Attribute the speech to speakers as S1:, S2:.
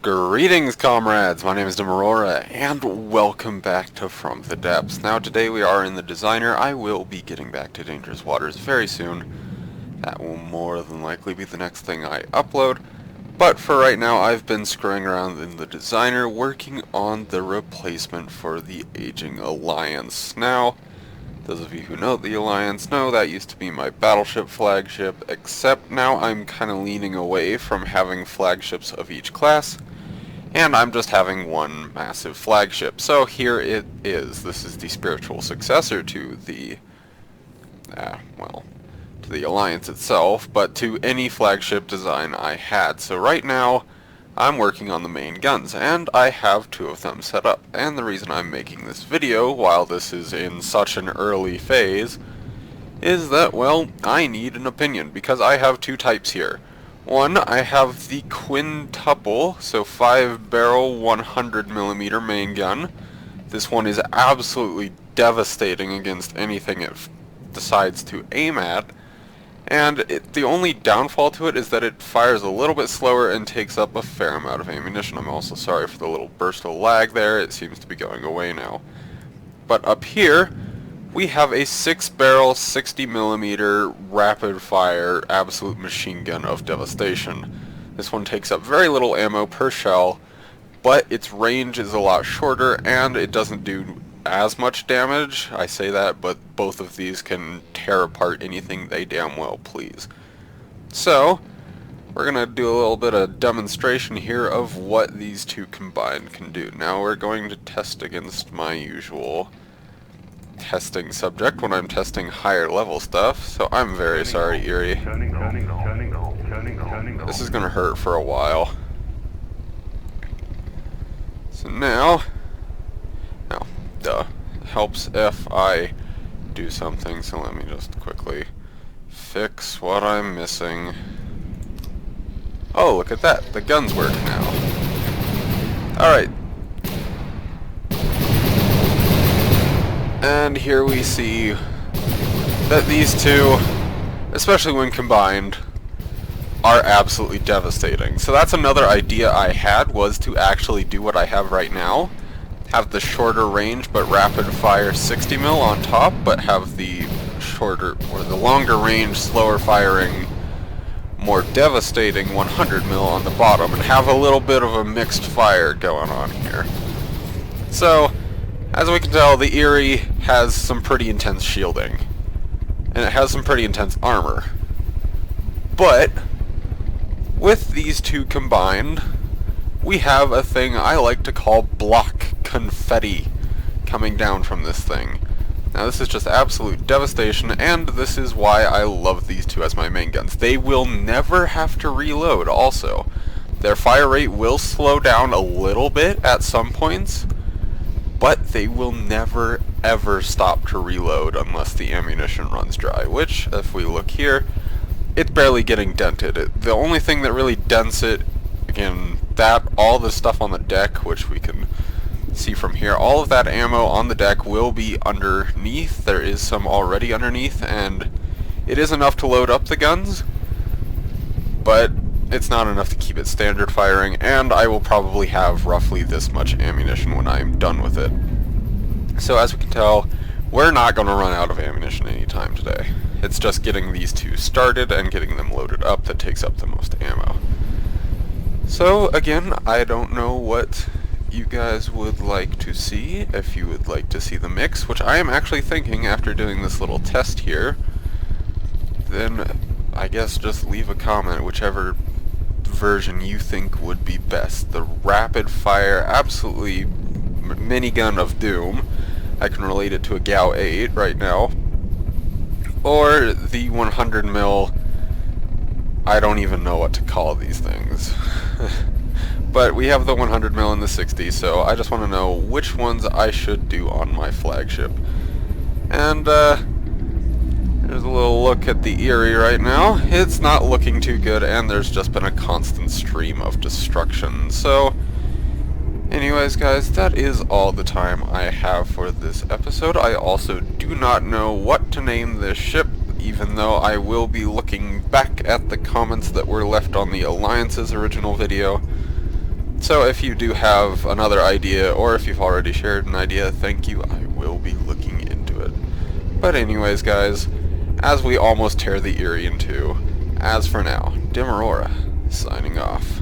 S1: Greetings, comrades! My name is DimAurora, and welcome back to From the Depths. Now, today we are in the Designer. I will be getting back to Dangerous Waters very soon. That will more than likely be the next thing I upload. But for right now, I've been screwing around in the Designer, working on the replacement for the aging Alliance. Now, those of you who know the Alliance know that used to be my battleship Flagship, except now I'm kind of leaning away from having flagships of each class, and I'm just having one massive flagship. So here it is. This is the spiritual successor to the, to the Alliance itself, but to any flagship design I had. So right now, I'm working on the main guns, and I have two of them set up. And the reason I'm making this video, while this is in such an early phase, is that, well, I need an opinion, because I have two types here. One, I have the quintuple, so 5-barrel 100mm main gun. This one is absolutely devastating against anything it decides to aim at. And the only downfall to it is that it fires a little bit slower and takes up a fair amount of ammunition. I'm also sorry for the little burst of lag there. It seems to be going away now. But up here, we have a 6-barrel 60mm rapid-fire absolute machine gun of devastation. This one takes up very little ammo per shell, but its range is a lot shorter and it doesn't do as much damage. I say that, but both of these can tear apart anything they damn well please. So, we're gonna do a little bit of demonstration here of what these two combined can do. Now we're going to test against my usual testing subject when I'm testing higher level stuff, so I'm very sorry, Eerie. This is gonna hurt for a while. So now, helps if I do something, so let me just quickly fix what I'm missing. Oh, look at that, the guns work now. Alright. And here we see that these two, especially when combined, are absolutely devastating. So that's another idea I had, was to actually do what I have right now. Have the shorter range but rapid fire 60mm on top, but have the shorter, or the longer range, slower firing, more devastating 100mm on the bottom, and have a little bit of a mixed fire going on here. So, as we can tell, the Eerie has some pretty intense shielding, and it has some pretty intense armor. But, with these two combined, we have a thing I like to call block confetti coming down from this thing. Now this is just absolute devastation, and this is why I love these two as my main guns. They will never have to reload also. Their fire rate will slow down a little bit at some points, but they will never ever stop to reload unless the ammunition runs dry, which, if we look here, it's barely getting dented. The only thing that really dents it, again, all the stuff on the deck, which we can see from here, all of that ammo on the deck will be underneath. There is some already underneath, and it is enough to load up the guns, but it's not enough to keep it standard firing, and I will probably have roughly this much ammunition when I'm done with it. So as we can tell, we're not going to run out of ammunition anytime today. It's just getting these two started and getting them loaded up that takes up the most ammo. So again, I don't know what you guys would like to see. If you would like to see the mix, which I am actually thinking after doing this little test here, then I guess just leave a comment, whichever version you think would be best. The rapid fire, absolutely minigun of doom. I can relate it to a Gao 8 right now. Or the 100mm, I don't even know what to call these things. But we have the 100mm and the 60, so I just want to know which ones I should do on my flagship. And there's a little look at the Eerie right now. It's not looking too good, and there's just been a constant stream of destruction. So, anyways guys, that is all the time I have for this episode. I also do not know what to name this ship, even though I will be looking back at the comments that were left on the Alliance's original video. So if you do have another idea, or if you've already shared an idea, thank you, I will be looking into it. But anyways, guys, as we almost tear the Erie in two, as for now, DimAurora, signing off.